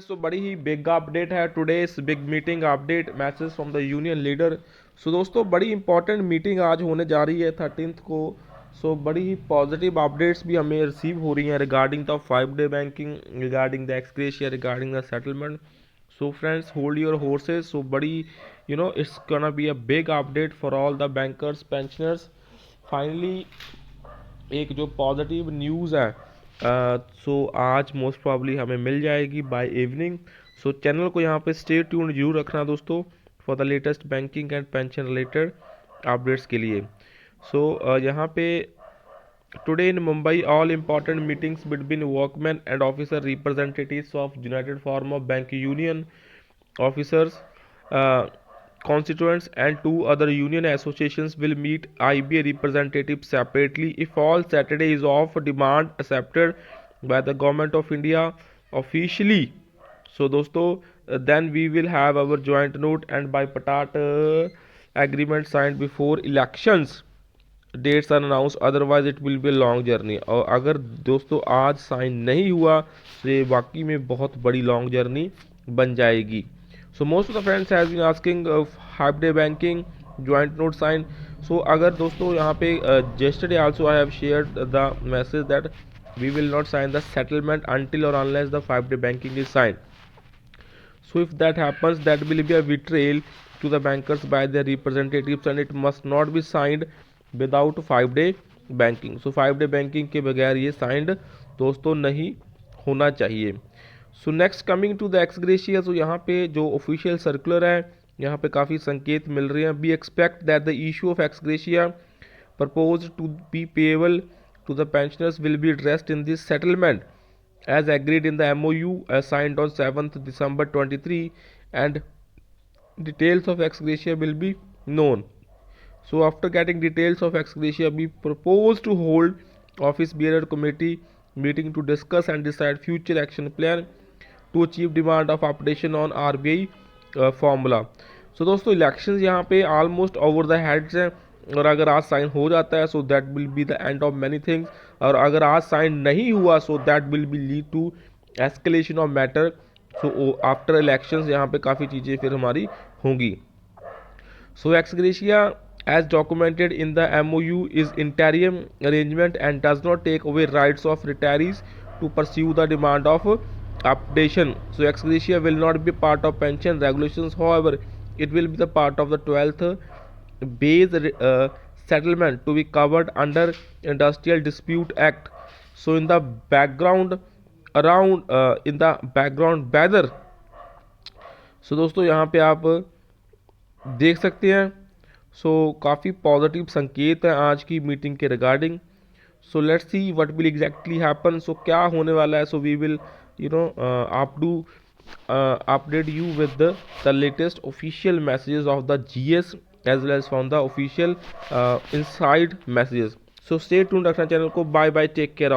सो बड़ी ही big update है today's big meeting update message from the union leader. So दोस्तों बड़ी इंपॉर्टेंट मीटिंग आज होने जा रही है 13th को। सो बड़ी ही पॉजिटिव अपडेट्स भी हमें रिसीव हो रही हैं regarding the 5 day banking, regarding the ex gratia, regarding the settlement. So friends hold your horses. So बड़ी it's gonna be a big update for all the bankers pensioners. Finally एक जो positive news है सो आज most probably हमें मिल जाएगी by evening. So channel को यहाँ पे स्टे ट्यून्ड जरूर रखना दोस्तों for the latest banking and pension related updates के लिए। सो यहाँ पे today in Mumbai all important meetings between workman and officer representatives of United form of bank union officers, constituents and two other union associations will meet IBA representatives separately if all Saturday is off demand accepted by the government of India officially. So दोस्तों then we will have our joint note and bipartite agreement signed before elections. Dates are announce, otherwise it will be long journey. और अगर दोस्तों आज sign नहीं हुआ तो ये वाकई में बहुत बड़ी लॉन्ग जर्नी बन जाएगी। So most of the friends has been asking 5 day banking joint note sign. So अगर दोस्तों यहाँ पे yesterday also I have shared the message that we will not sign the settlement until or unless the 5 day banking is signed. So if that happens, that will be a betrayal to the bankers by their representatives and it must not be signed without 5 day banking. So 5 day banking के बगैर ये signed दोस्तों नहीं होना चाहिए। So next coming to the ex gratia. तो यहाँ पे जो ऑफिशियल सर्कुलर है यहाँ पे काफ़ी संकेत मिल रहे हैं। We expect that the issue of ex gratia propose to be payable to the pensioners will be addressed in this settlement as agreed in the MOU signed on 7th December 23 and details of ex gratia will be known. So after getting details of ex gratia, we propose to hold office bearer committee meeting to discuss and decide future action plan to achieve demand of updation on RBI formula. So दोस्तों elections यहाँ पे almost over the heads हैं और अगर आज sign हो जाता है so that will be the end of many things, और अगर आज साइन नहीं हुआ so that will be lead to escalation of matter. So after elections यहाँ पे काफ़ी चीज़ें फिर हमारी होंगी। So ex gratia as documented in the MOU is interim arrangement and does not take away rights of retirees to pursue the demand of updation. So ex gratia will not be part of pension regulations, however it will be the part of the 12th base settlement to be covered under Industrial Dispute Act. So in the background weather, so दोस्तों यहाँ पे आप देख सकते हैं। सो काफ़ी positive संकेत हैं आज की मीटिंग के regarding. So let's see what will exactly happen. So क्या होने वाला है। So we will update you with the latest official messages of the GS as well as from the official inside messages. So stay tuned रखना channel को। Bye bye, take care all.